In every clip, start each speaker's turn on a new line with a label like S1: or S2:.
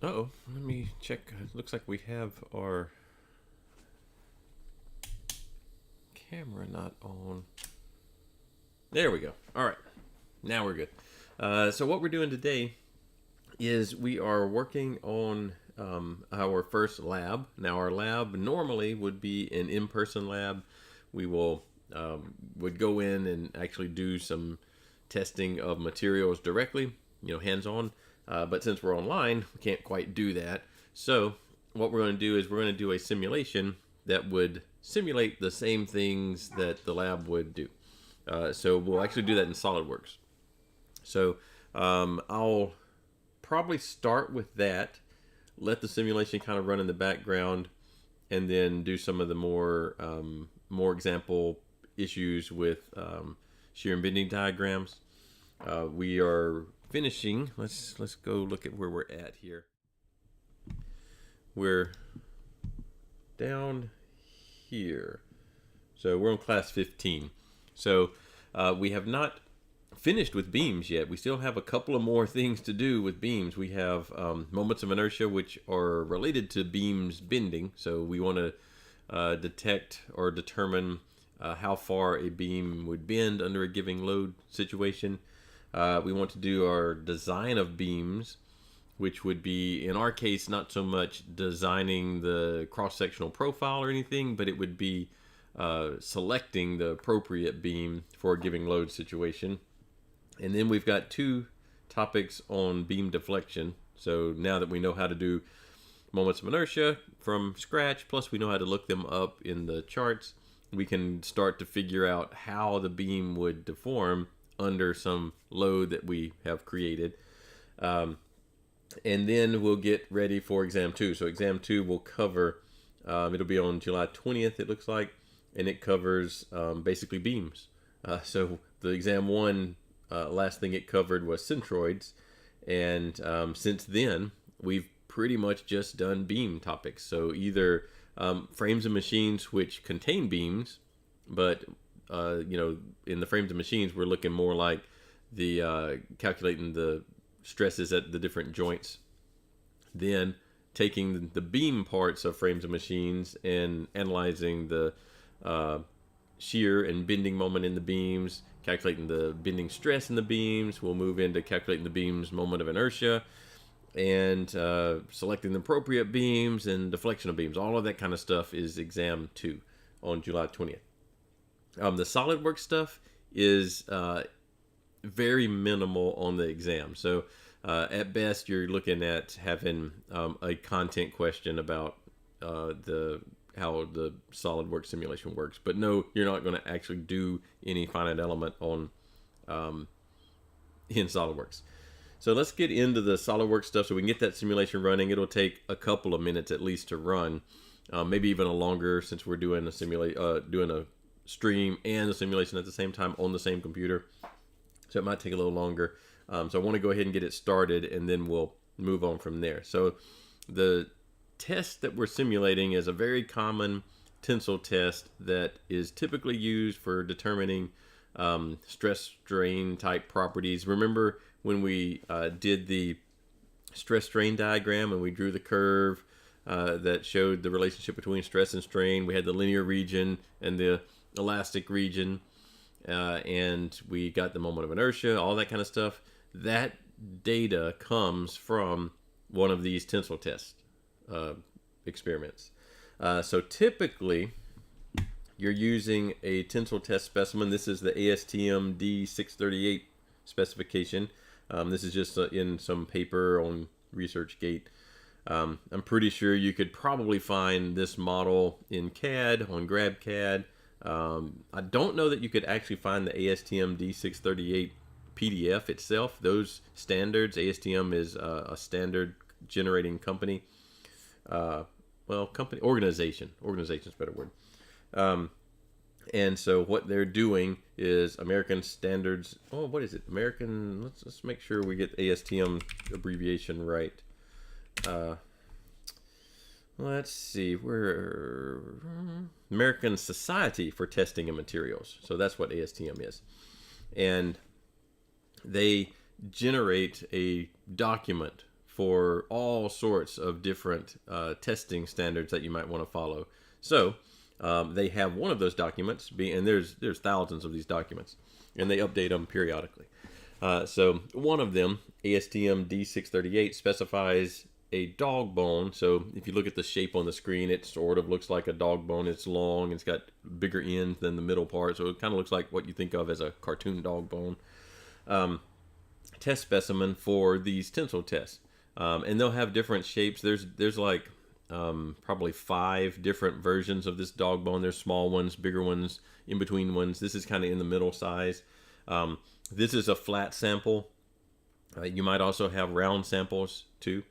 S1: Uh-oh, let me check. It looks like we have our camera not on. There we go. All right, now we're good. So what we're doing today is we are working on our first lab. Now our lab normally would be an in-person lab. We would go in and actually do some testing of materials directly, hands-on. But since we're online, we can't quite do that. So what we're going to do is we're going to do a simulation that would simulate the same things that the lab would do. So we'll actually do that in Solidworks. So I'll probably start with that, let the simulation kind of run in the background, and then do some of the more example issues with shear and bending diagrams. We are finishing. Let's go look at where we're at here. We're down here. So we're on class 15. So we have not finished with beams yet. We still have a couple of more things to do with beams. We have moments of inertia, which are related to beams bending. So we want to detect or determine how far a beam would bend under a given load situation. We want to do our design of beams, which would be, in our case, not so much designing the cross-sectional profile or anything, but it would be selecting the appropriate beam for a given load situation. And then we've got two topics on beam deflection. So now that we know how to do moments of inertia from scratch, plus we know how to look them up in the charts, we can start to figure out how the beam would deform under some load that we have created. And then we'll get ready for exam 2. So exam 2 will cover, it'll be on July 20th, it looks like, and it covers basically beams. So the exam 1, last thing it covered was centroids, and since then we've pretty much just done beam topics. So either frames of machines which contain beams, but in the frames of machines we're looking more like the calculating the stresses at the different joints, then taking the beam parts of frames of machines and analyzing the shear and bending moment in the beams, calculating the bending stress in the beams. We'll move into calculating the beam's moment of inertia and selecting the appropriate beams and deflection of beams. All of that kind of stuff is exam 2 on July 20th. The SolidWorks stuff is very minimal on the exam. So at best, you're looking at having a content question about how the SolidWorks simulation works. But no, you're not going to actually do any finite element on in SolidWorks. So let's get into the SolidWorks stuff so we can get that simulation running. It'll take a couple of minutes at least to run, maybe even a longer, since we're doing a stream and the simulation at the same time on the same computer. So it might take a little longer. So I want to go ahead and get it started, and then we'll move on from there. So the test that we're simulating is a very common tensile test that is typically used for determining stress strain type properties. Remember when we did the stress strain diagram and we drew the curve that showed the relationship between stress and strain? We had the linear region and the elastic region, and we got the moment of inertia, all that kind of stuff. That data comes from one of these tensile test experiments. So typically you're using a tensile test specimen. This is the ASTM D638 specification. This is just in some paper on ResearchGate. I'm pretty sure you could probably find this model in CAD, on GrabCAD. I don't know that you could actually find the ASTM D638 PDF itself. Those standards, ASTM is a standard generating company. Organization is a better word. And so what they're doing is American standards. Oh, what is it? Let's make sure we get the ASTM abbreviation right. Let's see, we're American Society for Testing and Materials. So that's what ASTM is. And they generate a document for all sorts of different testing standards that you might want to follow. So they have one of those documents, and there's thousands of these documents, and they update them periodically. So one of them, ASTM D638, specifies a dog bone. So if you look at the shape on the screen, it sort of looks like a dog bone. It's long, it's got bigger ends than the middle part, so it kind of looks like what you think of as a cartoon dog bone. Test specimen for these tensile tests, and they'll have different shapes. There's like probably 5 different versions of this dog bone. There's small ones, bigger ones, in between ones. This is kind of in the middle size. This is a flat sample. You might also have round samples too.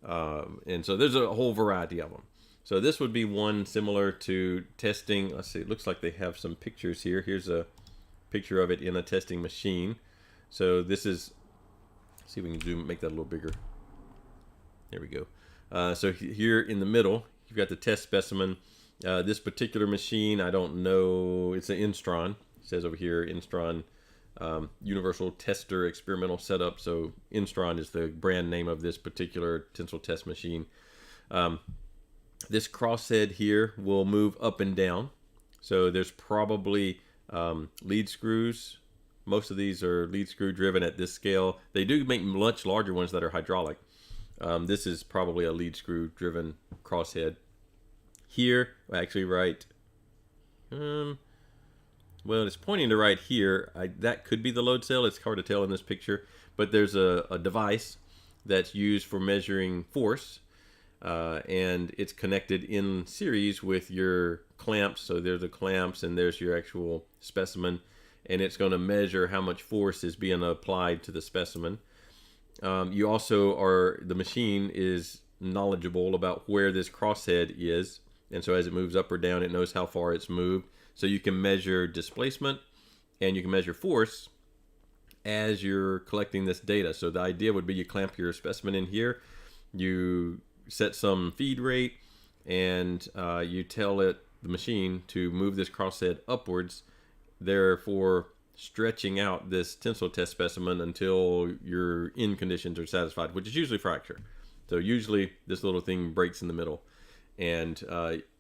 S1: And so there's a whole variety of them. So this would be one similar to testing. Let's see, it looks like they have some pictures here. Here's a picture of it in a testing machine. So this is, see if we can make that a little bigger. There we go. So here in the middle, you've got the test specimen. This particular machine, I don't know, it's an Instron. It says over here, Instron Universal Tester Experimental Setup. So Instron is the brand name of this particular tensile test machine. This crosshead here will move up and down. So there's probably lead screws. Most of these are lead screw driven at this scale. They do make much larger ones that are hydraulic. This is probably a lead screw driven crosshead. Here, actually right, well, it's pointing to right here. That could be the load cell. It's hard to tell in this picture, but there's a device that's used for measuring force, and it's connected in series with your clamps. So there's the clamps and there's your actual specimen, and it's going to measure how much force is being applied to the specimen. You also the machine is knowledgeable about where this crosshead is, and so as it moves up or down, it knows how far it's moved. So you can measure displacement and you can measure force as you're collecting this data. So the idea would be you clamp your specimen in here, you set some feed rate, and you tell the machine to move this crosshead upwards, therefore stretching out this tensile test specimen until your end conditions are satisfied, which is usually fracture. So usually this little thing breaks in the middle, and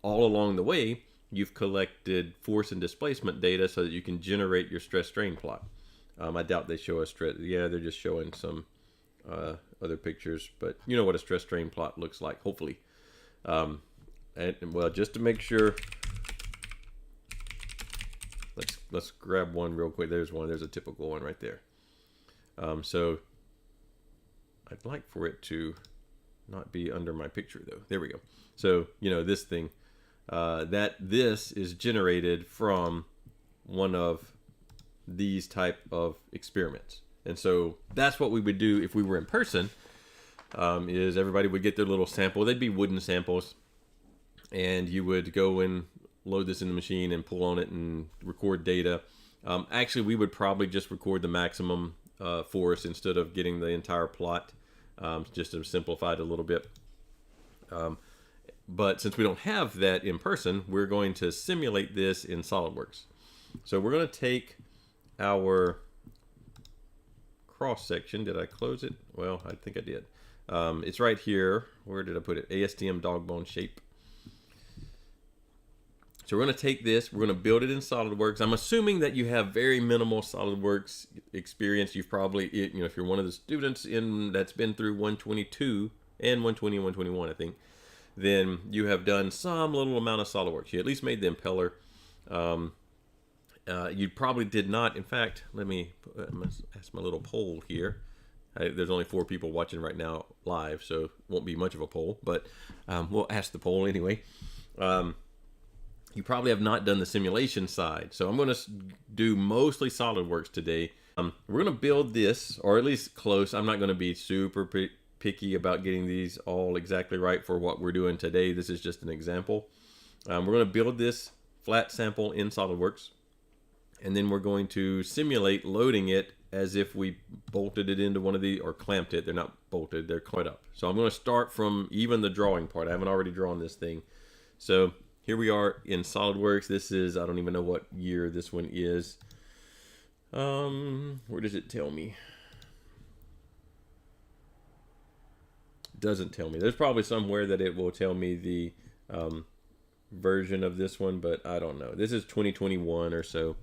S1: all along the way you've collected force and displacement data so that you can generate your stress strain plot. I doubt they show a stress. Yeah, they're just showing some other pictures, but you know what a stress strain plot looks like, hopefully. And well, just to make sure, let's grab one real quick. There's one. There's a typical one right there. So I'd like for it to not be under my picture though. There we go. So you know this thing, this is generated from one of these type of experiments, and so that's what we would do if we were in person. Is everybody would get their little sample. They'd be wooden samples, and you would go and load this in the machine and pull on it and record data. Actually, we would probably just record the maximum force instead of getting the entire plot, just to simplify it a little bit. But since we don't have that in person, we're going to simulate this in Solidworks. So we're going to take our cross section. Did I close it? Well, I think I did. It's right here. Where did I put it? ASTM dog bone shape. So we're going to take this, we're going to build it in SolidWorks. I'm assuming that you have very minimal SolidWorks experience. You've probably, you know, if you're one of the students that's been through 122 and 120 and 121, I think, then you have done some little amount of SolidWorks. You at least made the impeller. You probably did not. In fact, let me ask my little poll here. There's only 4 people watching right now live, so it won't be much of a poll, but we'll ask the poll anyway. You probably have not done the simulation side, so I'm going to do mostly SolidWorks today. We're going to build this, or at least close. I'm not going to be super picky about getting these all exactly right for what we're doing today. This is just an example. We're going to build this flat sample in SolidWorks, and then we're going to simulate loading it as if we bolted it into one of the, or clamped it. They're not bolted, they're clamped up. So I'm going to start from even the drawing part. I haven't already drawn this thing. So here we are in SolidWorks. This is, I don't even know what year this one is. Where does it tell me? doesn't tell me. There's probably somewhere that it will tell me the version of this one, but I don't know. This is 2021 or so.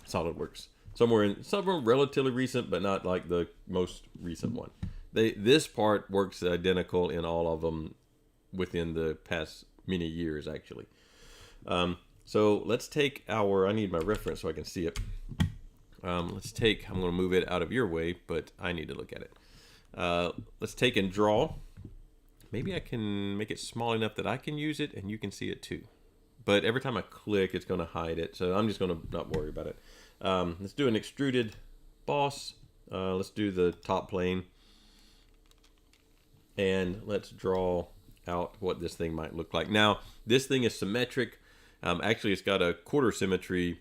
S1: SolidWorks. Somewhere relatively recent, but not like the most recent one. This part works identical in all of them within the past many years, actually. So let's take our, I need my reference so I can see it. I'm going to move it out of your way, but I need to look at it. Let's take and draw. Maybe I can make it small enough that I can use it and you can see it too. But every time I click, it's going to hide it. So I'm just going to not worry about it. Let's do an extruded boss. Let's do the top plane. And let's draw out what this thing might look like. Now, this thing is symmetric. Actually, it's got a quarter symmetry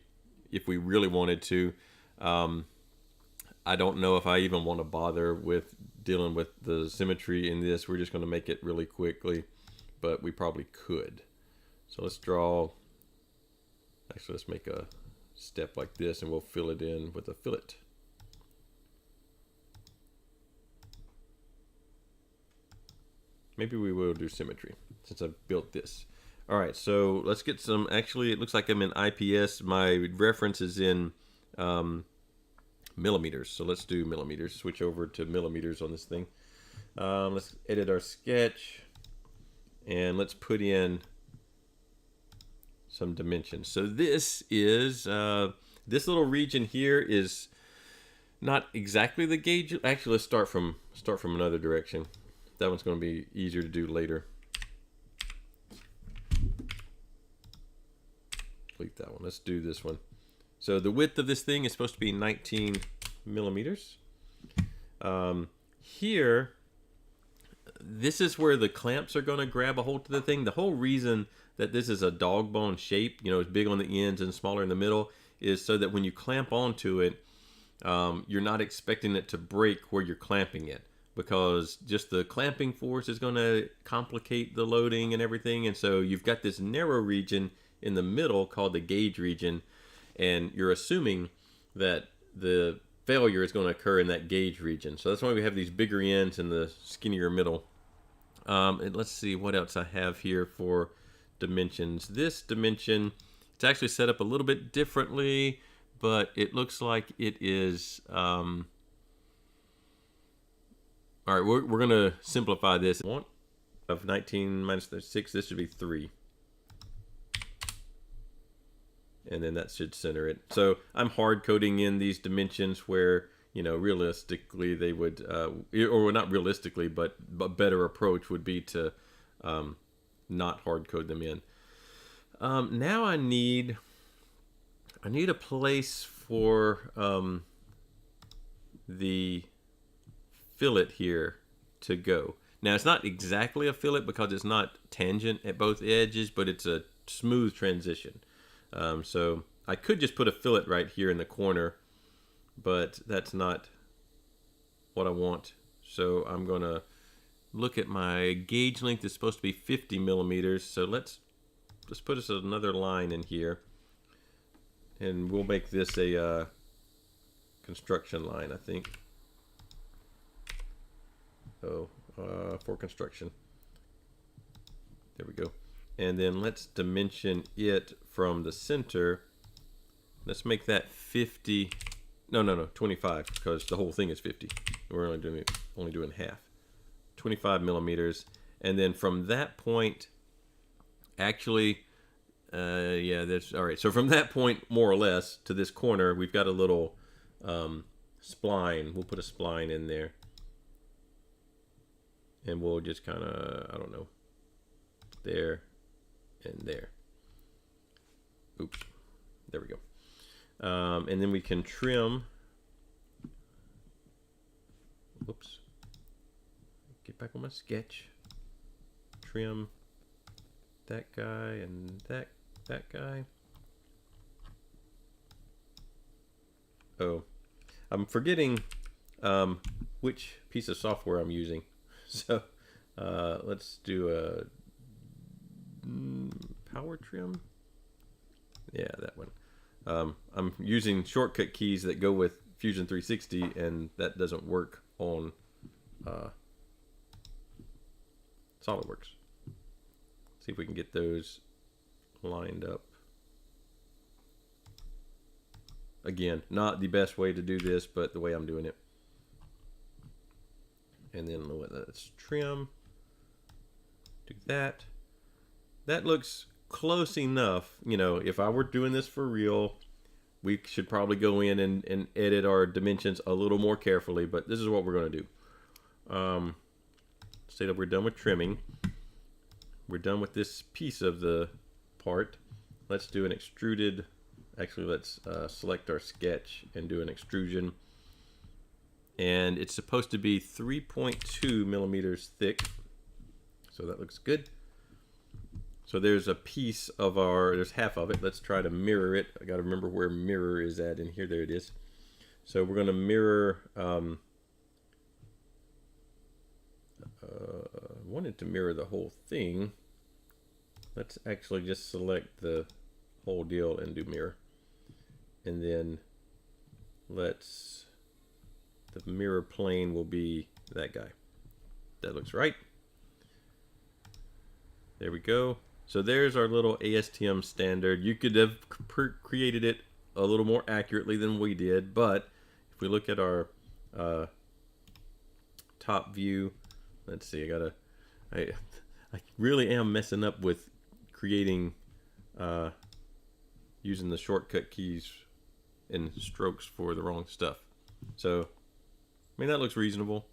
S1: if we really wanted to. I don't know if I even want to bother with dealing with the symmetry in this. We're just going to make it really quickly, but we probably could. So let's draw, actually let's make a step like this and we'll fill it in with a fillet. Maybe we will do symmetry since I've built this. All right, so let's get some, actually it looks like I'm in IPS. My reference is in millimeters. So let's do millimeters, switch over to millimeters on this thing. Let's edit our sketch and let's put in some dimensions. So this is, this little region here is not exactly the gauge. Actually, let's start from another direction. That one's going to be easier to do later. Delete that one. Let's do this one. So the width of this thing is supposed to be 19 millimeters. Here, this is where the clamps are going to grab a hold to the thing. The whole reason that this is a dog bone shape, you know, it's big on the ends and smaller in the middle, is so that when you clamp onto it, you're not expecting it to break where you're clamping it, because just the clamping force is going to complicate the loading and everything. And so you've got this narrow region in the middle called the gauge region, and you're assuming that the failure is going to occur in that gauge region. So that's why we have these bigger ends and the skinnier middle. And let's see what else I have here for dimensions. This dimension, it's actually set up a little bit differently, but it looks like it is... all right, we're going to simplify this. Of 19 minus 6, this should be 3. And then that should center it. So I'm hard coding in these dimensions where, you know, realistically they would, or not realistically, but a better approach would be to not hard code them in. Now I need a place for the fillet here to go. Now it's not exactly a fillet because it's not tangent at both edges, but it's a smooth transition. So I could just put a fillet right here in the corner, but that's not what I want. So I'm going to look at my gauge length is supposed to be 50 millimeters. So let's put us another line in here, and we'll make this a construction line, I think. For construction. There we go. And then let's dimension it from the center. Let's make that 50. No, 25, because the whole thing is 50. We're only doing half. 25 millimeters. And then from that point, actually, yeah, that's all right. So from that point, more or less, to this corner, we've got a little spline. We'll put a spline in there. And we'll just kind of, I don't know, there and there. Oops, there we go. And then we can trim. Whoops. Get back on my sketch. Trim that guy and that guy. Oh, I'm forgetting which piece of software I'm using. So let's do a power trim. Yeah, that one. I'm using shortcut keys that go with Fusion 360, and that doesn't work on SolidWorks. See if we can get those lined up. Again, not the best way to do this, but the way I'm doing it. And then let's trim. Do that. That looks close enough. You know, if I were doing this for real, we should probably go in and edit our dimensions a little more carefully, but this is what we're going to do. Say that we're done with trimming. We're done with this piece of the part. Let's do an extruded. Actually, let's select our sketch and do an extrusion. And it's supposed to be 3.2 millimeters thick. So that looks good. So there's a piece of there's half of it. Let's try to mirror it. I got to remember where mirror is at in here. There it is. So we're going to mirror, I wanted to mirror the whole thing. Let's actually just select the whole deal and do mirror. And then the mirror plane will be that guy. That looks right. There we go. So there's our little ASTM standard. You could have created it a little more accurately than we did, but if we look at our top view, let's see, I really am messing up with creating using the shortcut keys and strokes for the wrong stuff. So, I mean, that looks reasonable.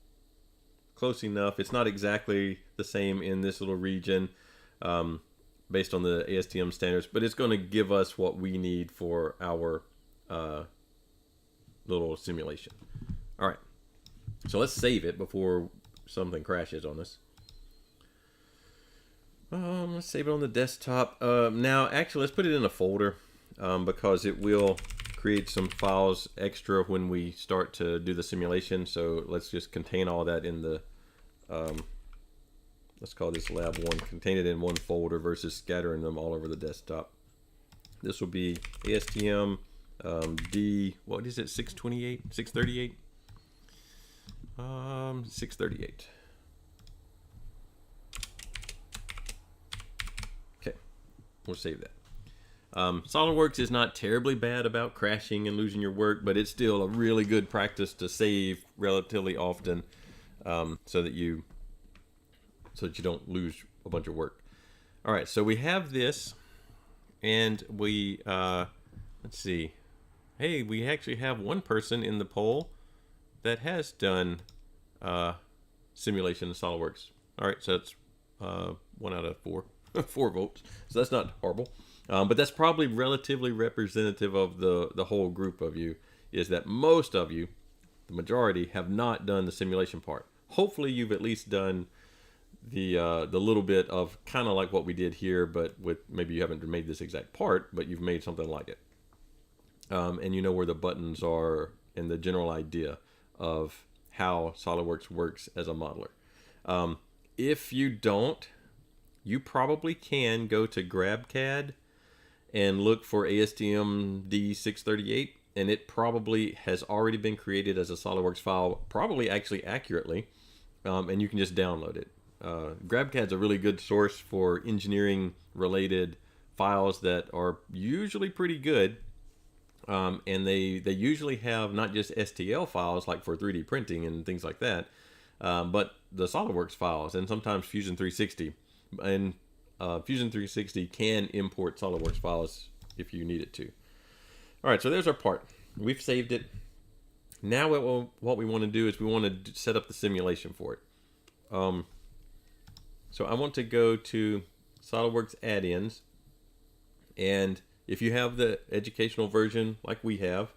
S1: Close enough. It's not exactly the same in this little region based on the ASTM standards, but it's going to give us what we need for our little simulation. All right. So let's save it before something crashes on us. Let's save it on the desktop. Now, actually, let's put it in a folder because it will create some files extra when we start to do the simulation. So let's just contain all that in the, let's call this lab 1, contain it in one folder versus scattering them all over the desktop. This will be ASTM D, what is it, 628, 638? 638. Okay, we'll save that. SolidWorks is not terribly bad about crashing and losing your work, but it's still a really good practice to save relatively often so that you don't lose a bunch of work. All right, so we have this, and we let's see. Hey, we actually have one person in the poll that has done simulation in SolidWorks. All right, so that's 1 out of 4, 4 votes. So that's not horrible. But that's probably relatively representative of the whole group of you, is that most of you, the majority, have not done the simulation part. Hopefully you've at least done the little bit of kind of like what we did here, but with maybe you haven't made this exact part, but you've made something like it. And you know where the buttons are and the general idea of how SolidWorks works as a modeler. If you don't, you probably can go to GrabCAD and look for ASTM D638, and it probably has already been created as a SolidWorks file, probably actually accurately, and you can just download it. GrabCAD's a really good source for engineering related files that are usually pretty good, and they usually have not just STL files like for 3D printing and things like that, but the SolidWorks files, and sometimes Fusion 360. And Fusion 360 can import SolidWorks files if you need it to. All right, so there's our part. We've saved it. Now what we want to do is we want to set up the simulation for it. So I want to go to SolidWorks add-ins, and if you have the educational version like we have,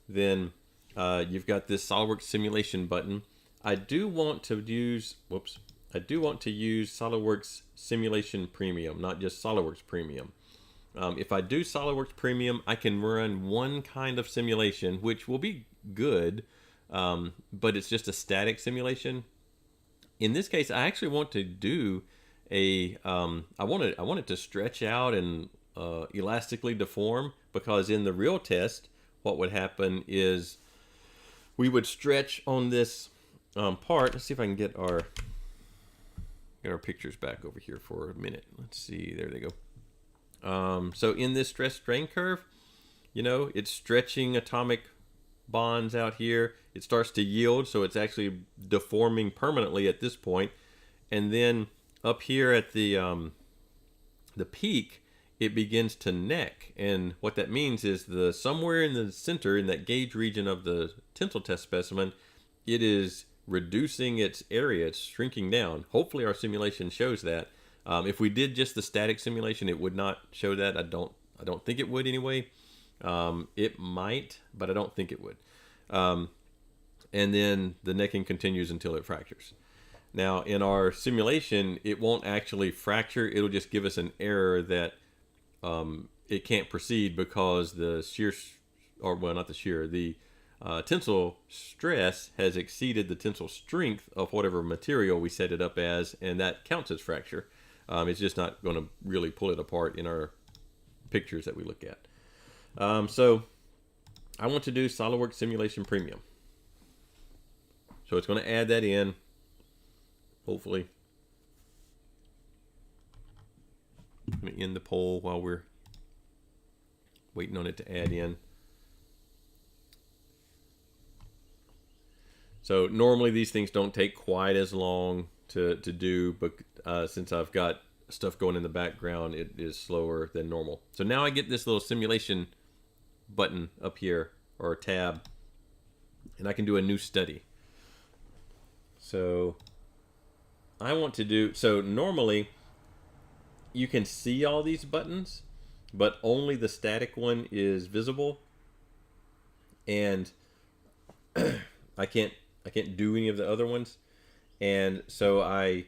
S1: then you've got this SolidWorks simulation button. I do want to use SolidWorks Simulation Premium, not just SolidWorks Premium. If I do SolidWorks Premium, I can run one kind of simulation, which will be good, but it's just a static simulation. In this case, I actually want to do I want it to stretch out and elastically deform, because in the real test, what would happen is we would stretch on this part. Let's see if I can get our get our pictures back over here for a minute. Let's see, there they go. So in this stress strain curve, you know, it's stretching atomic bonds out here. It starts to yield, so it's actually deforming permanently at this point. And then up here at the peak, it begins to neck. And what that means is somewhere in the center, in that gauge region of the tensile test specimen, it is reducing its area. It's shrinking down. Hopefully our simulation shows that. If we did just the static simulation, it would not show that. I don't think it would anyway. It might, but I don't think it would. And then the necking continues until it fractures. Now, in our simulation, it won't actually fracture. It'll just give us an error that it can't proceed because the shear, or well, not the shear, the tensile stress has exceeded the tensile strength of whatever material we set it up as, and that counts as fracture. It's just not going to really pull it apart in our pictures that we look at. So I want to do Solidworks Simulation Premium. So it's going to add that in, hopefully. I'm going to end the poll while we're waiting on it to add in. So normally these things don't take quite as long to do, but since I've got stuff going in the background, it is slower than normal. So now I get this little simulation button up here, or tab, and I can do a new study. So I want to do, so normally you can see all these buttons, but only the static one is visible, and I can't do any of the other ones, and so I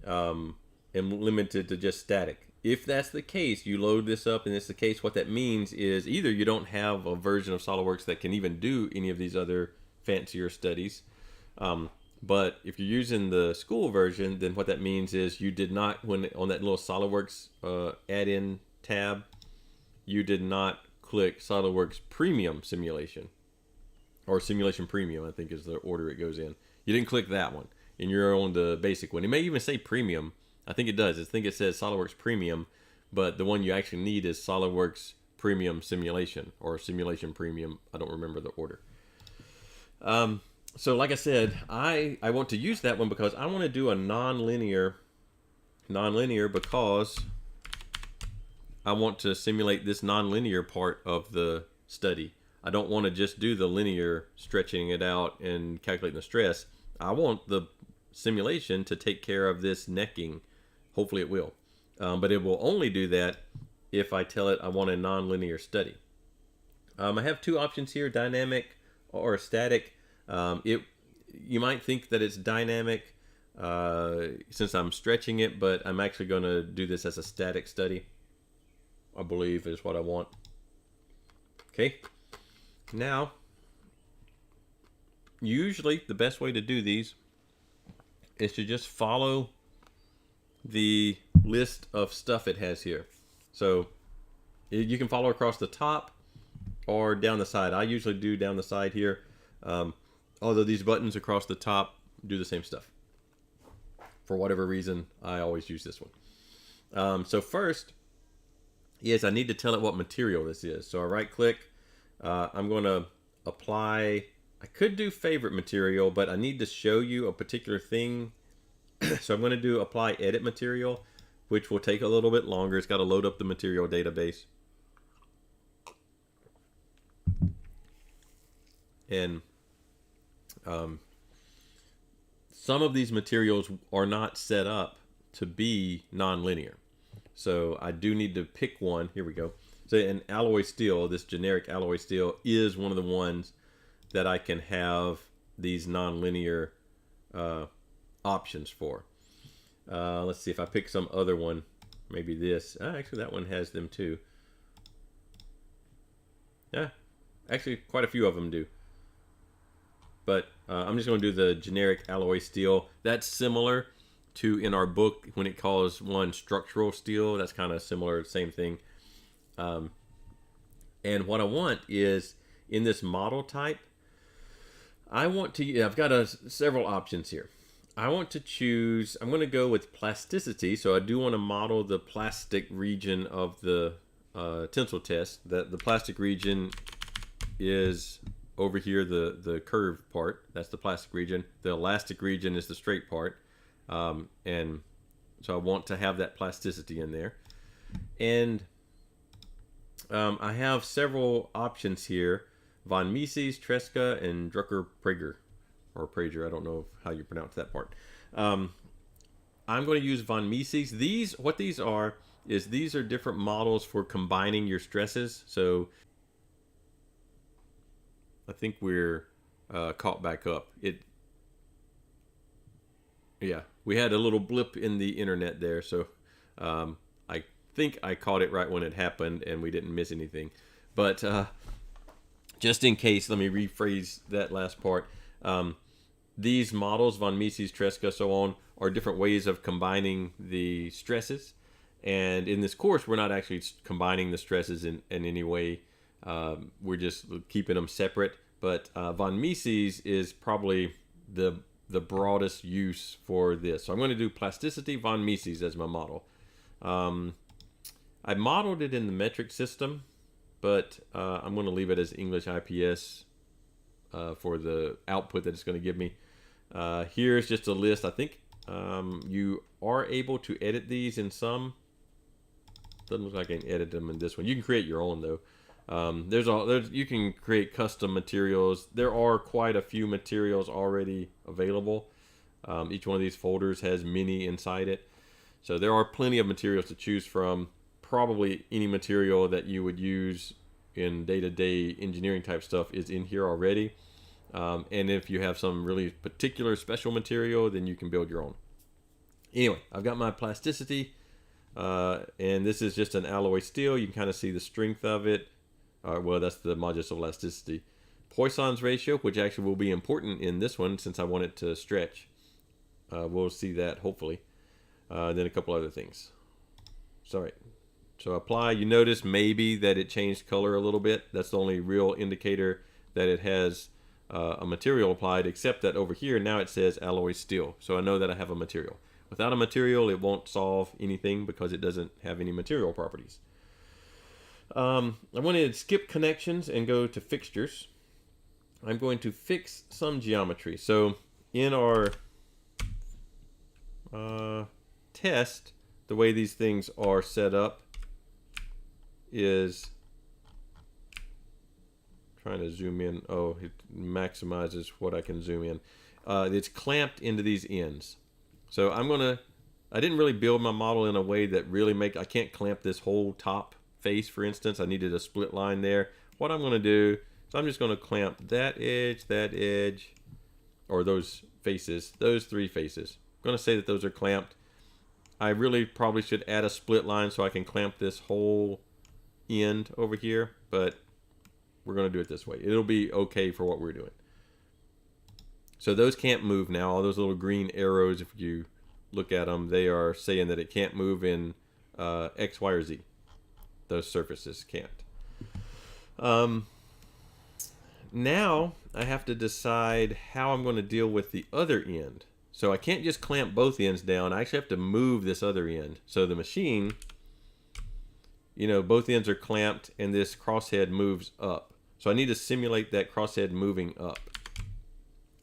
S1: am limited to just static. If that's the case, you load this up and it's the case, what that means is either you don't have a version of SolidWorks that can even do any of these other fancier studies, but if you're using the school version, then what that means is you did not, when on that little SolidWorks add-in tab, you did not click SolidWorks Premium Simulation, or Simulation Premium, I think is the order it goes in. You didn't click that one, and you're on the basic one. It may even say Premium. I think it does. I think it says SolidWorks Premium, but the one you actually need is SolidWorks Premium Simulation, or Simulation Premium. I don't remember the order. So like I said, I want to use that one because I want to do a nonlinear because I want to simulate this nonlinear part of the study. I don't want to just do the linear, stretching it out and calculating the stress. I want the simulation to take care of this necking. Hopefully it will. But it will only do that if I tell it I want a nonlinear study. I have two options here, dynamic or static. You might think that it's dynamic since I'm stretching it, but I'm actually going to do this as a static study, I believe is what I want. Okay. Now, usually the best way to do these is to just follow the list of stuff it has here. So you can follow across the top or down the side. I usually do down the side here, although these buttons across the top do the same stuff. For whatever reason, I always use this one. So first, yes, I need to tell it what material this is. So I right click. I'm going to apply. I could do favorite material, but I need to show you a particular thing. So I'm going to do apply edit material, which will take a little bit longer. It's got to load up the material database. And some of these materials are not set up to be nonlinear. So I do need to pick one. Here we go. So an alloy steel, this generic alloy steel, is one of the ones that I can have these nonlinear options for. Let's see if I pick some other one, maybe this. Actually, that one has them too. Yeah, actually, quite a few of them do. But I'm just going to do the generic alloy steel. That's similar to in our book when it calls one structural steel. That's kind of similar, same thing. And what I want is in this model type, I want to, I've got several options here. I want to choose, I'm going to go with plasticity. So I do want to model the plastic region of the tensile test. That the plastic region is over here, the curved part. That's the plastic region. The elastic region is the straight part. And so I want to have that plasticity in there. And I have several options here. Von Mises, Tresca, and Drucker-Prager. Or Prager, I don't know how you pronounce that part. I'm going to use Von Mises. What these are different models for combining your stresses. So I think we're caught back up. Yeah, we had a little blip in the internet there, so I think I caught it right when it happened, and we didn't miss anything. But just in case, let me rephrase that last part. These models, Von Mises, Tresca, so on, are different ways of combining the stresses. And in this course, we're not actually combining the stresses in any way. We're just keeping them separate. But Von Mises is probably the broadest use for this. So I'm going to do plasticity Von Mises as my model. I modeled it in the metric system, but I'm going to leave it as English IPS for the output that it's going to give me. Here's just a list. I think you are able to edit these in some. Doesn't look like I can edit them in this one. You can create your own though. You can create custom materials. There are quite a few materials already available. Each one of these folders has many inside it. So there are plenty of materials to choose from. Probably any material that you would use in day-to-day engineering type stuff is in here already. And if you have some really particular special material, then you can build your own. Anyway, I've got my plasticity. And this is just an alloy steel. You can kind of see the strength of it. Well, that's the modulus of elasticity. Poisson's ratio, which actually will be important in this one since I want it to stretch. We'll see that hopefully. Then a couple other things. Sorry. So apply. You notice maybe that it changed color a little bit. That's the only real indicator that it has a material applied, except that over here now it says alloy steel. So I know that I have a material. Without a material, it won't solve anything because it doesn't have any material properties. I want to skip connections and go to fixtures. I'm going to fix some geometry. So in our test, the way these things are set up is, trying to zoom in. Oh, it maximizes what I can zoom in. It's clamped into these ends. So I didn't really build my model in a way that really I can't clamp this whole top face, for instance. I needed a split line there. What I'm going to do is I'm just going to clamp that edge, or those faces, those three faces. I'm going to say that those are clamped. I really probably should add a split line so I can clamp this whole end over here, but we're going to do it this way. It'll be okay for what we're doing. So those can't move now. All those little green arrows, if you look at them, they are saying that it can't move in X, Y, or Z. Those surfaces can't. Now I have to decide how I'm going to deal with the other end. So I can't just clamp both ends down. I actually have to move this other end. So the machine, both ends are clamped and this crosshead moves up. So I need to simulate that crosshead moving up.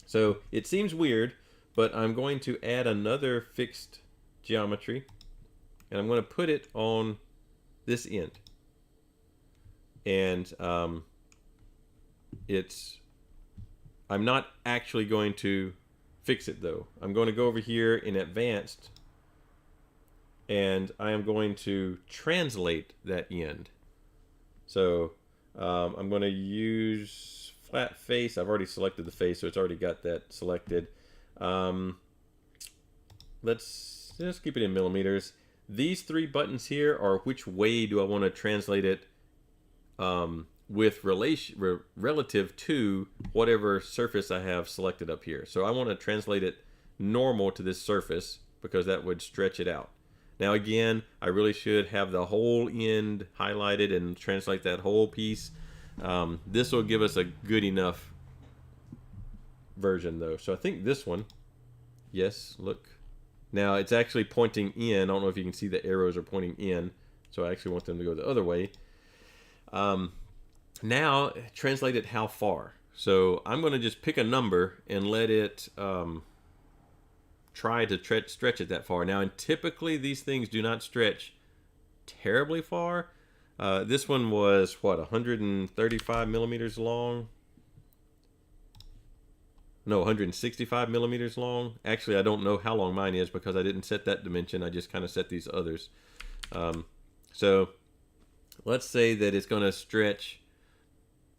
S1: So it seems weird, but I'm going to add another fixed geometry and I'm going to put it on this end. And I'm not actually going to fix it though. I'm going to go over here in advanced and I am going to translate that end. So I'm going to use flat face. I've already selected the face, so it's already got that selected. Let's just keep it in millimeters. These three buttons here are which way do I want to translate it with relative to whatever surface I have selected up here. So I want to translate it normal to this surface because that would stretch it out. Now again, I really should have the whole end highlighted and translate that whole piece. This will give us a good enough version though. So I think this one Yes, look. Now it's actually pointing in. I don't know if you can see the arrows are pointing in. So I actually want them to go the other way. Now translate it how far. So I'm going to just pick a number and let it try to stretch it that far. Now, and typically these things do not stretch terribly far. This one was, what, 135 millimeters long? No, 165 millimeters long. Actually, I don't know how long mine is because I didn't set that dimension. I just kind of set these others. So let's say that it's going to stretch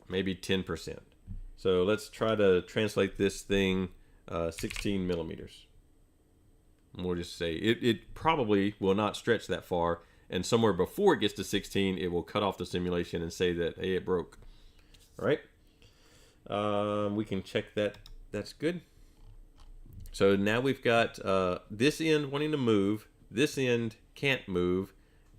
S1: maybe 10%. So let's try to translate this thing 16 millimeters. And we'll just say it probably will not stretch that far. And somewhere before it gets to 16, it will cut off the simulation and say that, hey, it broke. All right. We can check that. That's good. So now we've got this end wanting to move. This end can't move.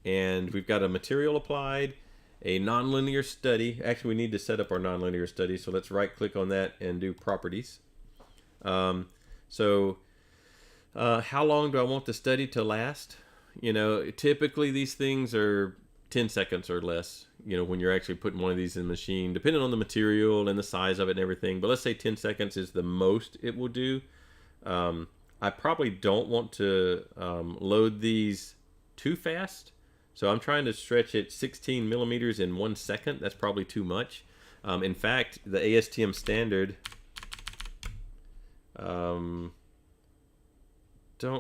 S1: And we've got a material applied, a nonlinear study. Actually, we need to set up our nonlinear study. So let's right click on that and do properties. How long do I want the study to last? You know, typically these things are 10 seconds or less, you know, when you're actually putting one of these in the machine, depending on the material and the size of it and everything. But let's say 10 seconds is the most it will do. I probably don't want to load these too fast. So I'm trying to stretch it 16 millimeters in 1 second. That's probably too much. In fact, the ASTM standard, don't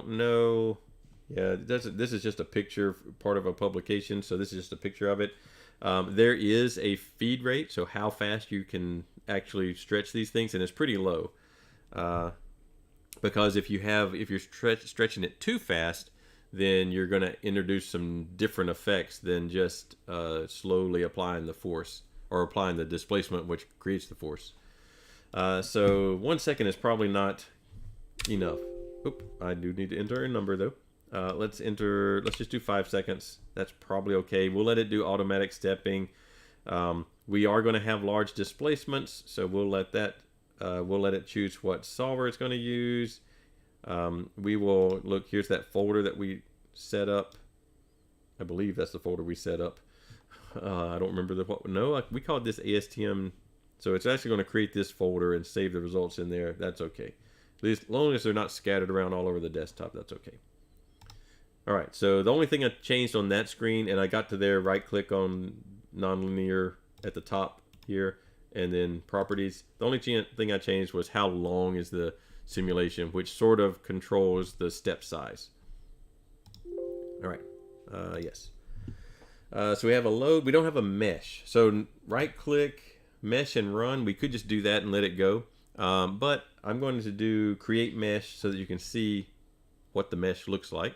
S1: know. Yeah, this is just a picture, part of a publication. So this is just a picture of it. There is a feed rate, so how fast you can actually stretch these things, and it's pretty low. Because if you're stretching it too fast, then you're going to introduce some different effects than just slowly applying the force or applying the displacement, which creates the force. So 1 second is probably not enough. Oop, I do need to enter a number though. Let's just do 5 seconds. That's probably okay. We'll let it do automatic stepping. We are going to have large displacements, so we'll let it choose what solver it's going to use. We will look, here's that folder that we set up. I believe that's the folder we set up. I don't remember we called this ASTM. So it's actually going to create this folder and save the results in there. That's okay. As long as they're not scattered around all over the desktop, that's okay. All right, so the only thing I changed on that screen, and I got to there, right click on nonlinear at the top here, and then properties. The only thing I changed was how long is the simulation, which sort of controls the step size. All right, yes. So we have a load. We don't have a mesh. So right click, mesh and run. We could just do that and let it go. But I'm going to do create mesh so that you can see what the mesh looks like.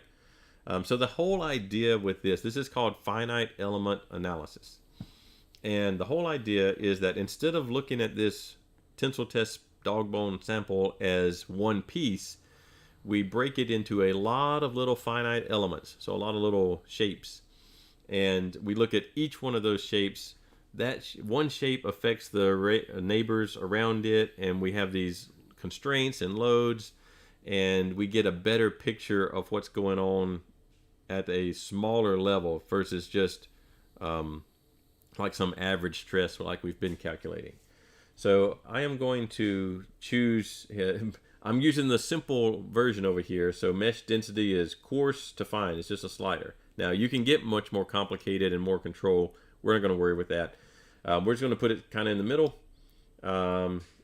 S1: So the whole idea with this is called finite element analysis. And the whole idea is that instead of looking at this tensile test dog bone sample as one piece, we break it into a lot of little finite elements. So a lot of little shapes. And we look at each one of those shapes. That one shape affects the neighbors around it, and we have these constraints and loads, and we get a better picture of what's going on at a smaller level versus just like some average stress like we've been calculating. So I am going to choose, I'm using the simple version over here. So mesh density is coarse to fine. It's just a slider. Now you can get much more complicated and more control. We're not going to worry with that. We're just going to put it kind of in the middle.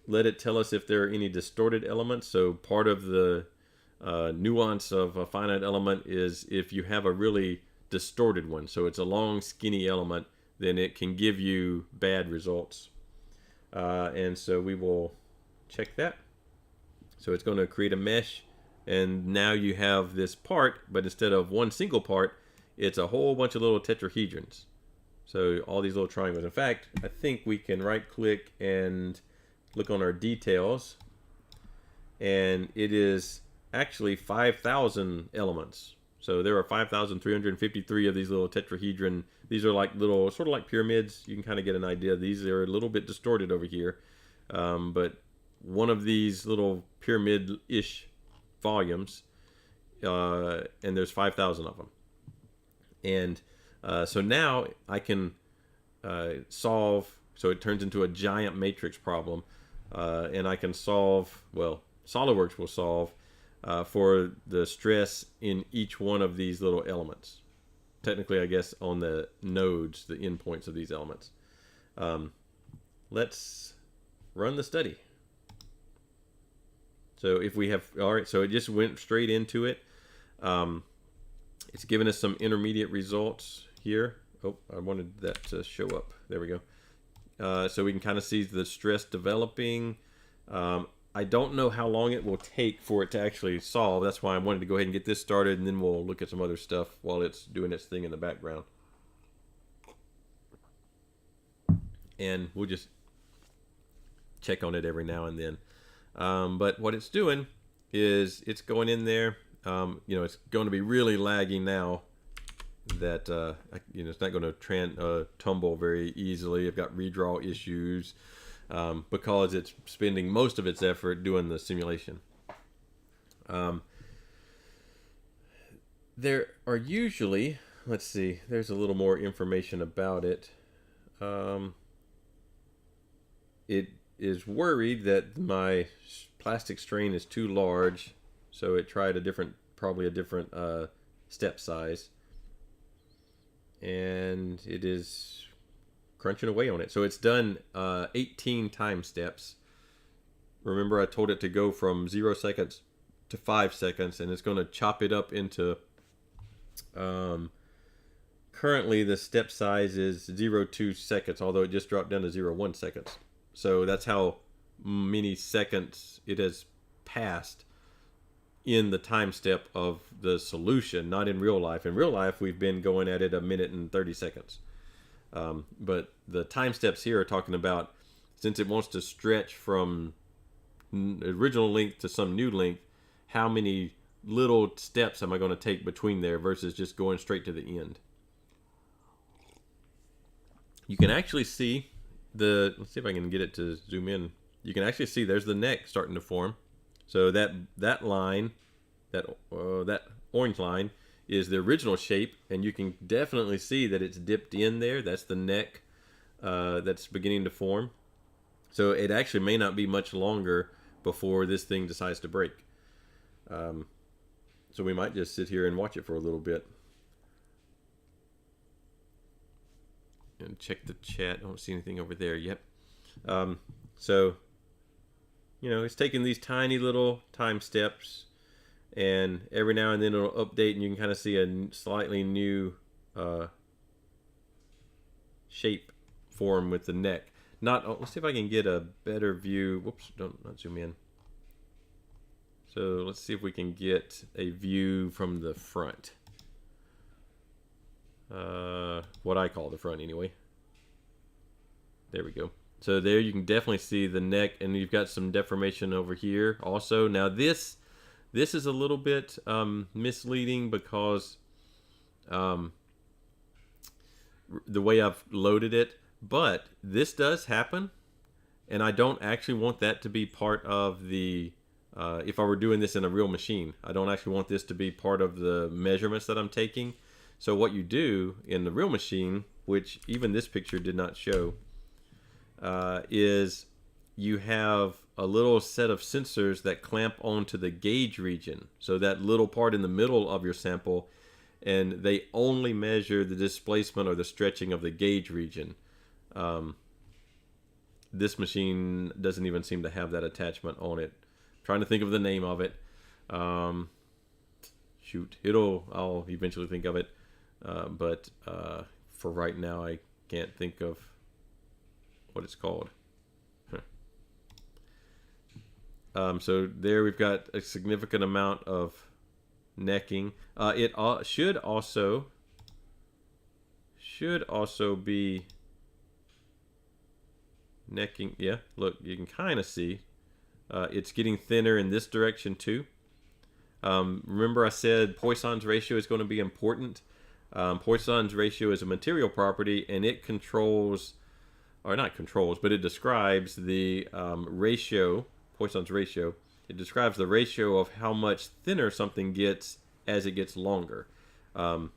S1: Let it tell us if there are any distorted elements. So part of the nuance of a finite element is if you have a really distorted one. So it's a long skinny element, then it can give you bad results. And so we will check that. So it's going to create a mesh, and now you have this part, but instead of one single part, it's a whole bunch of little tetrahedrons. So all these little triangles. In fact, I think we can right click and look on our details, and it is actually 5,000 elements. So there are 5,353 of these little tetrahedron. These are like little, sort of like pyramids. You can kind of get an idea. These are a little bit distorted over here. But one of these little pyramid-ish volumes, and there's 5,000 of them. And so now I can solve, so it turns into a giant matrix problem, and I can solve, well, SolidWorks will solve for the stress in each one of these little elements. Technically, I guess, on the nodes, the endpoints of these elements. Let's run the study. So if we have, all right, so it just went straight into it. It's given us some intermediate results here. Oh, I wanted that to show up. There we go. So we can kind of see the stress developing. I don't know how long it will take for it to actually solve. That's why I wanted to go ahead and get this started, and then we'll look at some other stuff while it's doing its thing in the background. And we'll just check on it every now and then. But what it's doing is it's going in there. It's going to be really laggy now that, it's not going to tumble very easily. I've got redraw issues. Because it's spending most of its effort doing the simulation. There are usually, let's see, there's a little more information about it. It is worried that my plastic strain is too large, so it tried probably a different step size. And it is crunching away on it. So it's done 18 time steps. Remember, I told it to go from 0 seconds to 5 seconds, and it's going to chop it up into currently the step size is 0.2 seconds, although it just dropped down to 0.1 seconds. So that's how many seconds it has passed in the time step of the solution, not in real life. In real life, we've been going at it 1 minute and 30 seconds. But the time steps here are talking about, since it wants to stretch from original length to some new length, how many little steps am I going to take between there versus just going straight to the end. You can actually see let's see if I can get it to zoom in. You can actually see there's the neck starting to form. So that line, that orange line, is the original shape, and you can definitely see that it's dipped in there. That's the neck that's beginning to form. So it actually may not be much longer before this thing decides to break. So we might just sit here and watch it for a little bit. And check the chat. I don't see anything over there yet. So, it's taking these tiny little time steps, and every now and then it'll update, and you can kind of see a slightly new shape form with the neck. Let's see if I can get a better view. Whoops, not zoom in. So let's see if we can get a view from the front. What I call the front anyway. There we go. So there you can definitely see the neck, and you've got some deformation over here also. Now this is a little bit misleading because the way I've loaded it, but this does happen, and I don't actually want that to be part of the if I were doing this in a real machine, I don't actually want this to be part of the measurements that I'm taking. So what you do in the real machine, which even this picture did not show, is you have a little set of sensors that clamp onto the gauge region. So that little part in the middle of your sample, and they only measure the displacement or the stretching of the gauge region. This machine doesn't even seem to have that attachment on it. I'm trying to think of the name of it. Shoot, I'll eventually think of it. But for right now, I can't think of what it's called. So there we've got a significant amount of necking. It should also be necking. Yeah, look, you can kind of see it's getting thinner in this direction too. Remember I said Poisson's ratio is going to be important. Poisson's ratio is a material property, and it controls, or not controls, but it describes the ratio, Poisson's ratio, It describes the ratio of how much thinner something gets as it gets longer. And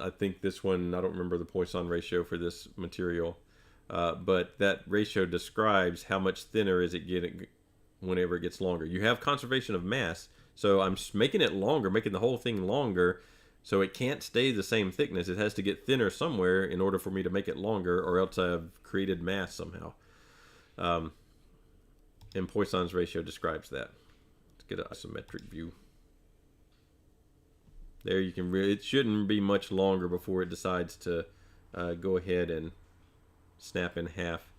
S1: I think this one, I don't remember the Poisson ratio for this material, but that ratio describes how much thinner is it getting whenever it gets longer. You have conservation of mass, so I'm making it longer, making the whole thing longer, so it can't stay the same thickness. It has to get thinner somewhere in order for me to make it longer, or else I've created mass somehow. And Poisson's ratio describes that. Let's get an isometric view. There you can really, it shouldn't be much longer before it decides to go ahead and snap in half.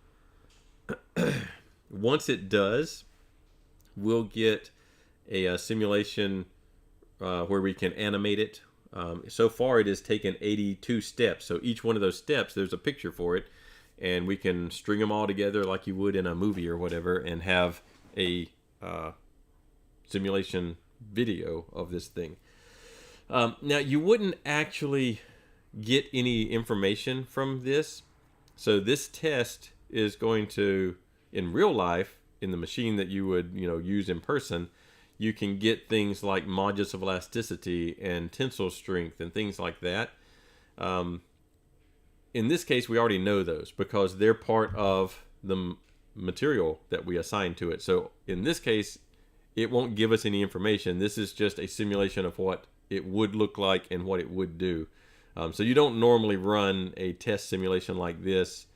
S1: Once it does, we'll get a simulation where we can animate it. So far it has taken 82 steps, so each one of those steps there's a picture for it, and we can string them all together like you would in a movie or whatever and have a simulation video of this thing. Now you wouldn't actually get any information from this, so this test is going to, in real life, in the machine that you would use in person, you can get things like modulus of elasticity and tensile strength and things like that. In this case, we already know those because they're part of the material that we assign to it. So in this case, it won't give us any information. This is just a simulation of what it would look like and what it would do. So you don't normally run a test simulation like this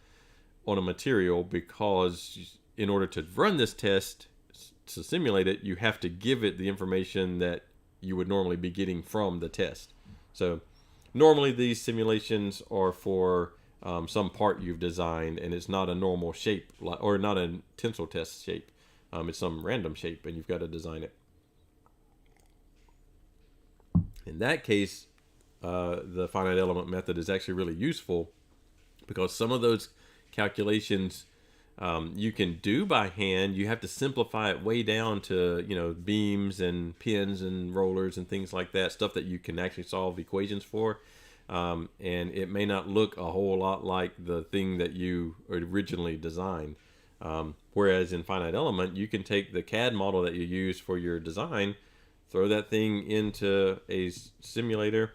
S1: on a material, because in order to run this test, to simulate it, you have to give it the information that you would normally be getting from the test. So normally these simulations are for some part you've designed, and it's not a normal shape, or not a tensile test shape. It's some random shape, and you've got to design it. In that case, the finite element method is actually really useful, because some of those calculations you can do by hand. You have to simplify it way down to beams and pins and rollers and things like that, stuff that you can actually solve equations for, and it may not look a whole lot like the thing that you originally designed. Whereas in finite element, you can take the CAD model that you use for your design, throw that thing into a simulator,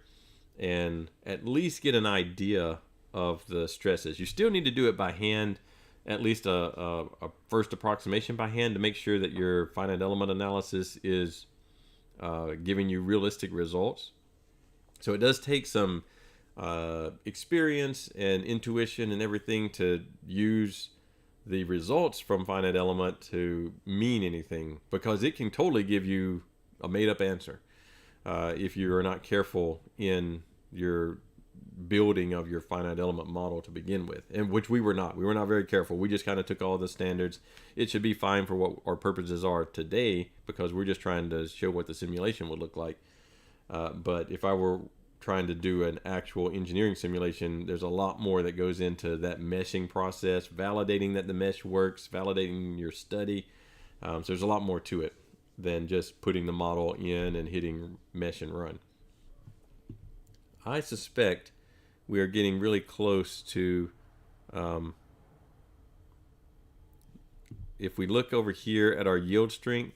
S1: and at least get an idea of the stresses. You still need to do it by hand, at least a first approximation by hand, to make sure that your finite element analysis is giving you realistic results. So it does take some experience and intuition and everything to use the results from finite element to mean anything, because it can totally give you a made-up answer if you are not careful in your building of your finite element model to begin with, and which we were not. We were not very careful. We just kind of took all the standards. It should be fine for what our purposes are today, because we're just trying to show what the simulation would look like. But if I were trying to do an actual engineering simulation, there's a lot more that goes into that meshing process, validating that the mesh works, validating your study. So there's a lot more to it than just putting the model in and hitting mesh and run. I suspect we are getting really close to, if we look over here at our yield strength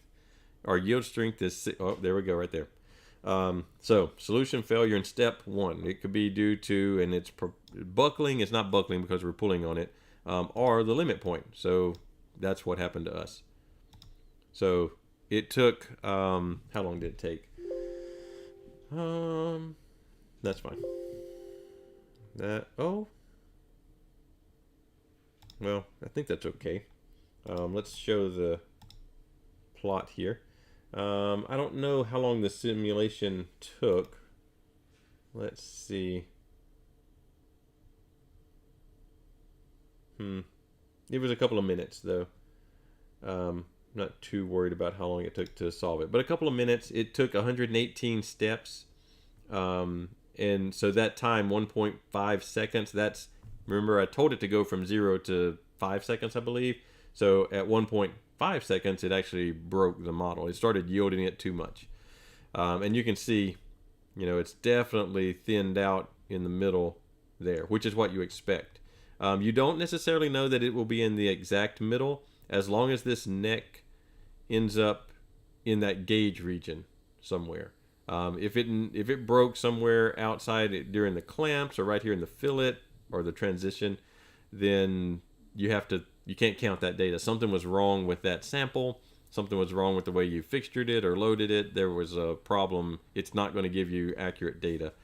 S1: is, oh, there we go, right there. So solution failure in step 1, it could be due to, and it's buckling. It's not buckling because we're pulling on it, or the limit point. So that's what happened to us. So it took, how long did it take? That's fine. Oh, well, I think that's okay. Let's show the plot here. I don't know how long the simulation took. Let's see. It was a couple of minutes, though. Not too worried about how long it took to solve it, but a couple of minutes. It took 118 steps. And so that time, 1.5 seconds, that's, remember I told it to go from 0 to 5 seconds, I believe. So at 1.5 seconds, it actually broke the model. It started yielding it too much. And you can see, it's definitely thinned out in the middle there, which is what you expect. You don't necessarily know that it will be in the exact middle. as long as this neck ends up in that gauge region somewhere. If it broke somewhere outside during the clamps or right here in the fillet or the transition, then you can't count that data. Something was wrong with that sample. Something was wrong with the way you fixtured it or loaded it. There was a problem. It's not going to give you accurate data.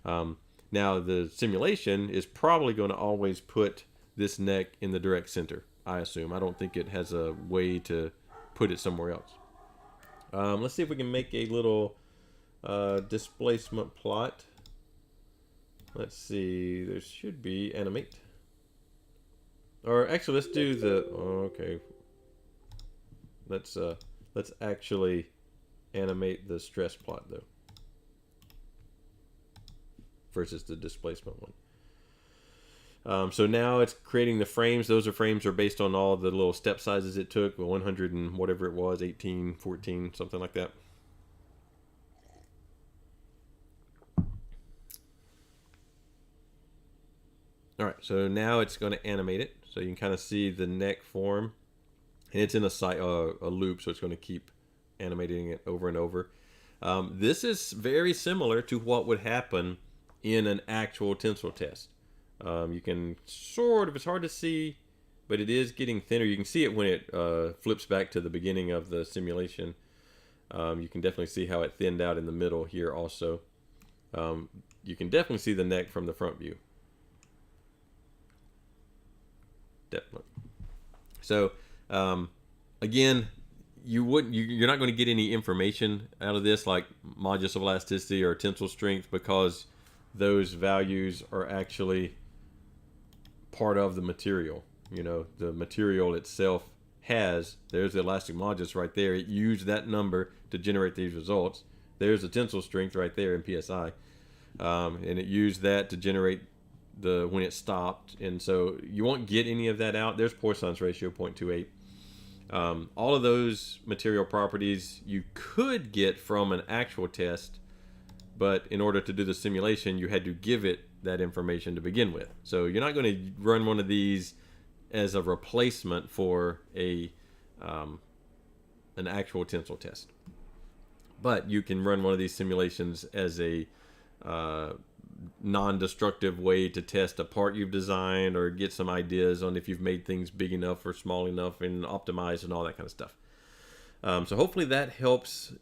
S1: Now the simulation is probably going to always put this neck in the direct center, I assume. I don't think it has a way to put it somewhere else. Let's see if we can make a little displacement plot. Let's see, there should be animate. Or actually, let's do the, okay. Let's actually animate the stress plot though, versus the displacement one. So now it's creating the frames. Those frames are based on all the little step sizes it took, 100 and whatever it was, 18, 14, something like that. All right, so now it's going to animate it. So you can kind of see the neck form. And it's in a loop, so it's going to keep animating it over and over. This is very similar to what would happen in an actual tensile test. You can sort of, it's hard to see, but it is getting thinner. You can see it when it flips back to the beginning of the simulation. You can definitely see how it thinned out in the middle here also. You can definitely see the neck from the front view. Definitely. So, again, you're not going to get any information out of this like modulus of elasticity or tensile strength, because those values are actually part of the material. You know, the material itself there's the elastic modulus right there. It used that number to generate these results. There's the tensile strength right there in PSI, and it used that to generate when it stopped. And so you won't get any of that out. There's Poisson's ratio 0.28. All of those material properties you could get from an actual test, but in order to do the simulation, you had to give it that information to begin with. So you're not going to run one of these as a replacement for an actual tensile test. But you can run one of these simulations as a non-destructive way to test a part you've designed, or get some ideas on if you've made things big enough or small enough and optimized and all that kind of stuff. So hopefully that helps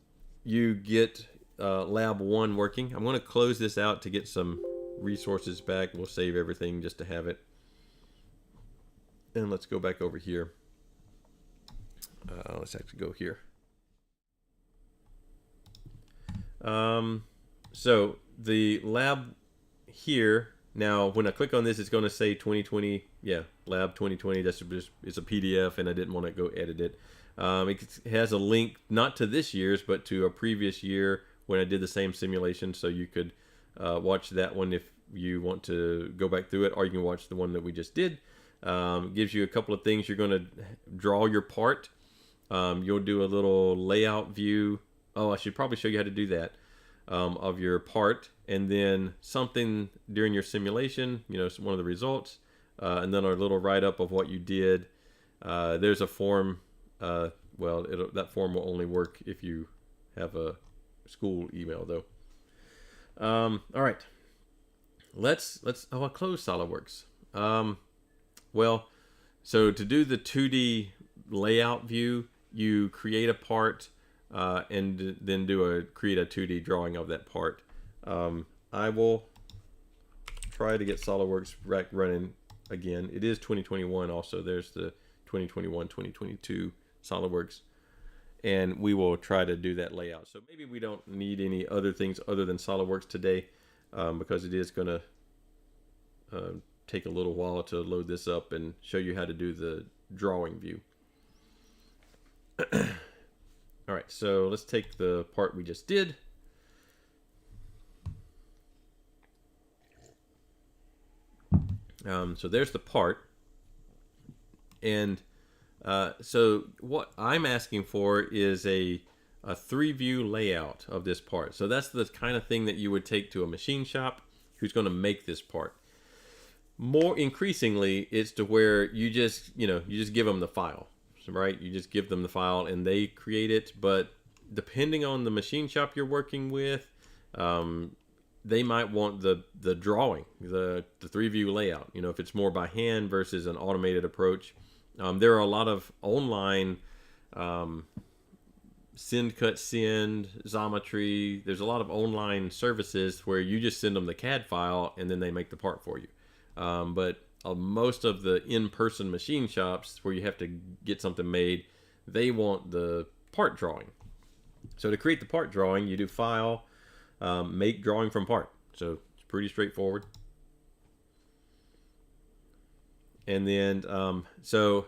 S1: you get lab 1 working. I'm going to close this out to get some resources back. We'll save everything just to have it. And let's go back over here. Let's actually go here. So the lab here, now when I click on this, it's going to say 2020, yeah, lab 2020. That's just, it's a PDF, and I didn't want to go edit it. It has a link not to this year's, but to a previous year when I did the same simulation, so you could watch that one if you want to go back through it, or you can watch the one that we just did. Gives you a couple of things. You're going to draw your part. You'll do a little layout view. Oh, I should probably show you how to do that. Of your part, and then something during your simulation, you know, one of the results, and then our little write-up of what you did. There's a form. Well, that form will only work if you have a school email, though. All right, let's. Oh, I'll close SolidWorks. Well, so to do the 2D layout view, you create a part. And then create a 2D drawing of that part. I will try to get SolidWorks running again. It is 2021 also. There's the 2021-2022 SolidWorks. And we will try to do that layout. So maybe we don't need any other things other than SolidWorks today, because it is going to take a little while to load this up and show you how to do the drawing view. All right, so let's take the part we just did. So there's the part. And so what I'm asking for is a 3-view layout of this part. So that's the kind of thing that you would take to a machine shop who's going to make this part. More increasingly, it's to where you just give them the file. right? You just give them the file and they create it. But depending on the machine shop you're working with, they might want the drawing, the 3-view layout. You know, if it's more by hand versus an automated approach. There are a lot of online send, cut, send, Xometry. There's a lot of online services where you just send them the CAD file and then they make the part for you. But most of the in-person machine shops where you have to get something made, they want the part drawing. So to create the part drawing, you do File, Make Drawing from Part. So it's pretty straightforward. And then, so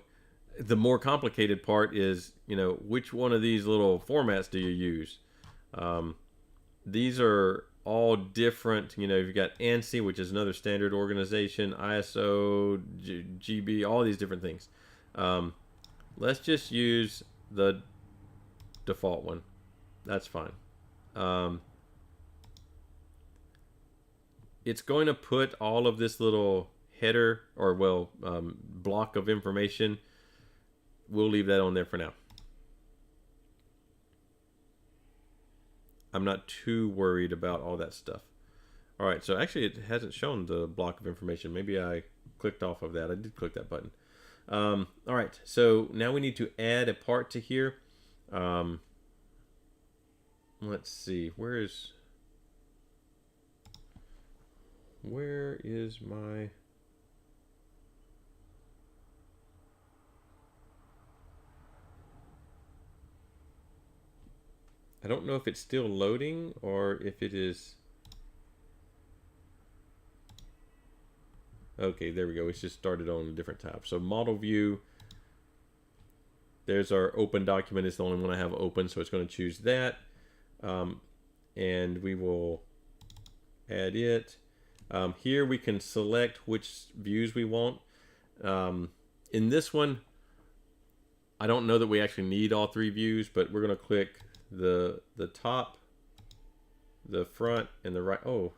S1: the more complicated part is, you know, which one of these little formats do you use? These are all different. You know, you've got ANSI, which is another standard organization, ISO, GB, all these different things. Let's just use the default one. That's fine. It's going to put all of this little header, or well, block of information. We'll leave that on there for now. I'm not too worried about all that stuff. All right, so actually it hasn't shown the block of information. Maybe I clicked off of that. I did click that button. All right, so now we need to add a part to here. Let's see, where is my... I don't know if it's still loading or if it is... Okay, there we go. It's just started on a different tab. So model view, there's our open document. It's the only one I have open, so it's going to choose that. And we will add it. Here we can select which views we want. In this one, I don't know that we actually need all 3 views, but we're going to click the top, the front, and the right. Oh,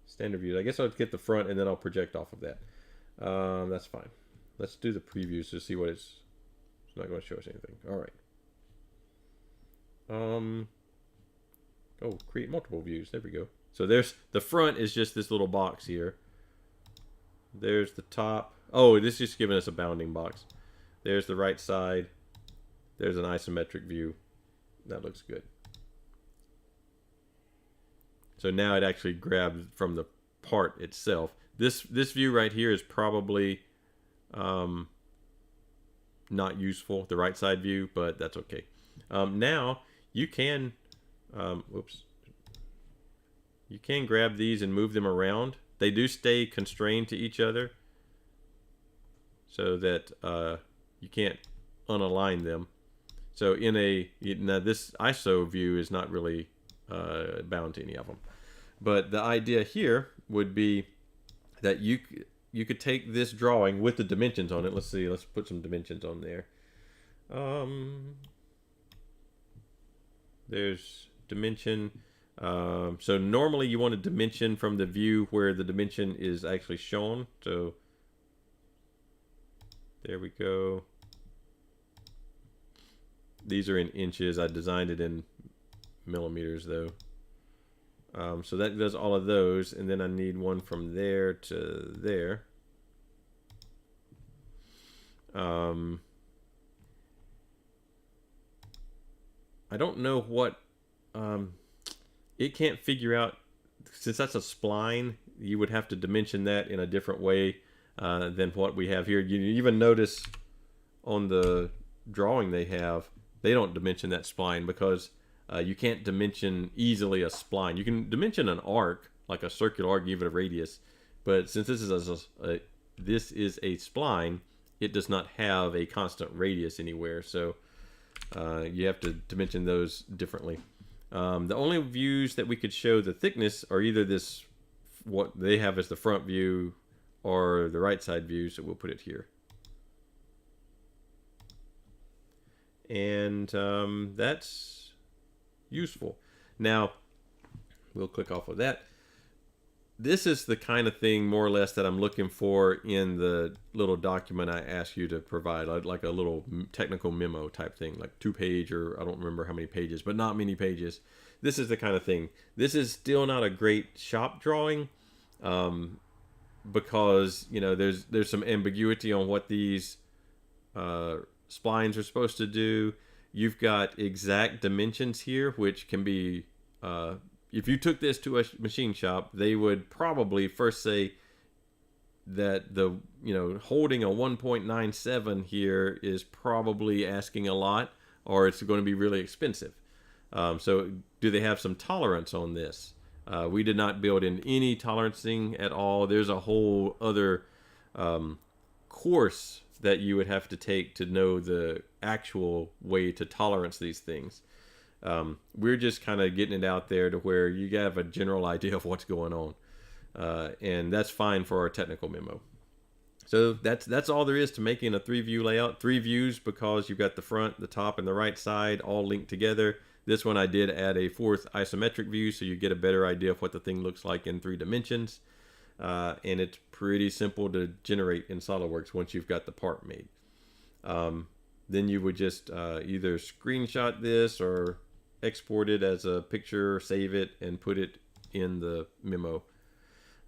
S1: standard views. I guess I'll get the front and then I'll project off of that. That's fine. Let's do the previews to see what it's not going to show us anything. All right. Oh, create multiple views. There we go. So there's the front is just this little box here. There's the top. Oh, this is just giving us a bounding box. There's the right side. There's an isometric view. That looks good. So now it actually grabbed from the part itself. This view right here is probably not useful, the right side view, but that's okay. Now you can, you can grab these and move them around. They do stay constrained to each other so that you can't unalign them. So now this ISO view is not really bound to any of them. But the idea here would be that you could take this drawing with the dimensions on it. Let's see, let's put some dimensions on there. There's dimension. So normally you want a dimension from the view where the dimension is actually shown. So there we go. These are in inches. I designed it in millimeters though. So that does all of those, and then I need one from there to there. I don't know what it can't figure out, since that's a spline. You would have to dimension that in a different way than what we have here. You even notice on the drawing they don't dimension that spline because you can't dimension easily a spline. You can dimension an arc, like a circular arc, give it a radius, but since this is a spline, it does not have a constant radius anywhere. So you have to dimension those differently. The only views that we could show the thickness are either this, what they have as the front view, or the right side view. So we'll put it here. And that's useful. Now we'll click off of that. this is the kind of thing, more or less, that I'm looking for in the little document I asked you to provide, like a little technical memo type thing, like 2-page, or I don't remember how many pages, but not many pages. This is the kind of thing. This is still not a great shop drawing, because there's some ambiguity on what these splines are supposed to do. You've got exact dimensions here, which can be if you took this to a machine shop, they would probably first say that the holding a 1.97 here is probably asking a lot, or it's going to be really expensive. So do they have some tolerance on this? We did not build in any tolerancing at all. There's a whole other course that you would have to take to know the actual way to tolerance these things. We're just kind of getting it out there to where you have a general idea of what's going on, and that's fine for our technical memo. So that's all there is to making a 3-view layout. 3 views because you've got the front, the top, and the right side all linked together. This one I did add a 4th isometric view, so you get a better idea of what the thing looks like in 3 dimensions, and it's pretty simple to generate in SolidWorks once you've got the part made. Then you would just either screenshot this or export it as a picture, save it, and put it in the memo,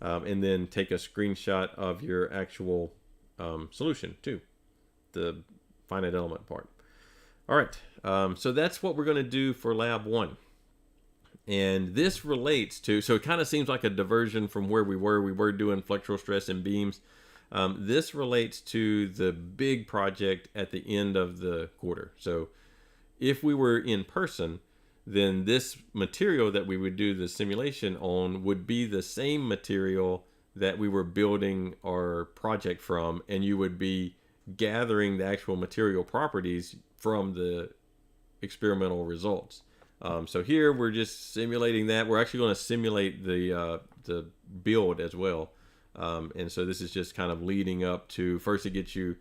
S1: and then take a screenshot of your actual solution too, the finite element part. All right, so that's what we're going to do for lab 1, and this relates to, so it kind of seems like a diversion from where we were doing flexural stress and beams. This relates to the big project at the end of the quarter. So if we were in person, then this material that we would do the simulation on would be the same material that we were building our project from, and you would be gathering the actual material properties from the experimental results. So here we're just simulating that. We're actually going to simulate the build as well. And so this is just kind of leading up to, first it gets you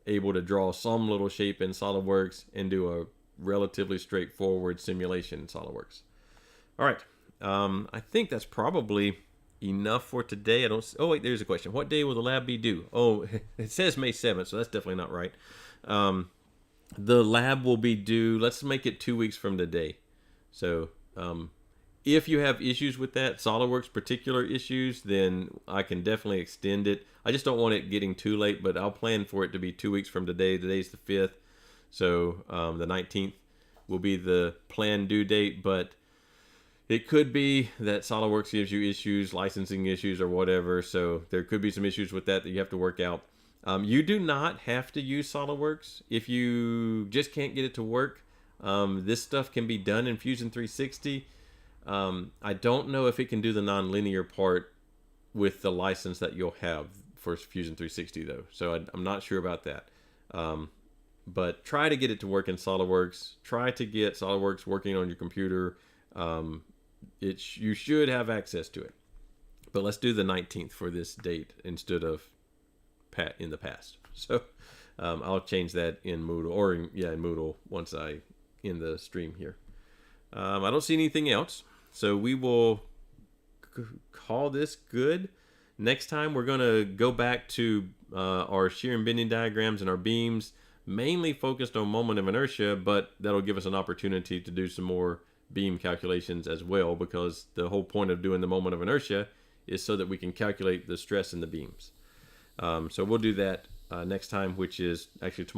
S1: able to draw some little shape in SolidWorks and do a relatively straightforward simulation in SolidWorks. All right, I think that's probably enough for today. Oh wait, there's a question. What day will the lab be due? Oh, it says May 7th, so that's definitely not right. The lab will be due, let's make it 2 weeks from today. So if you have issues with that, SolidWorks particular issues, then I can definitely extend it. I just don't want it getting too late, but I'll plan for it to be 2 weeks from today. Today's the 5th, so the 19th will be the planned due date, but it could be that SolidWorks gives you issues, licensing issues or whatever, so there could be some issues with that you have to work out. You do not have to use SolidWorks if you just can't get it to work. This stuff can be done in Fusion 360. I don't know if it can do the nonlinear part with the license that you'll have for Fusion 360 though, so I'm not sure about that. But try to get it to work in SolidWorks. Try to get SolidWorks working on your computer. You should have access to it. But let's do the 19th for this date instead of in the past. So I'll change that in Moodle, or in Moodle once I end the stream here. I don't see anything else, so we will call this good. Next time we're going to go back to our shear and bending diagrams and our beams, mainly focused on moment of inertia, but that'll give us an opportunity to do some more beam calculations as well, because the whole point of doing the moment of inertia is so that we can calculate the stress in the beams. So we'll do that next time, which is actually tomorrow.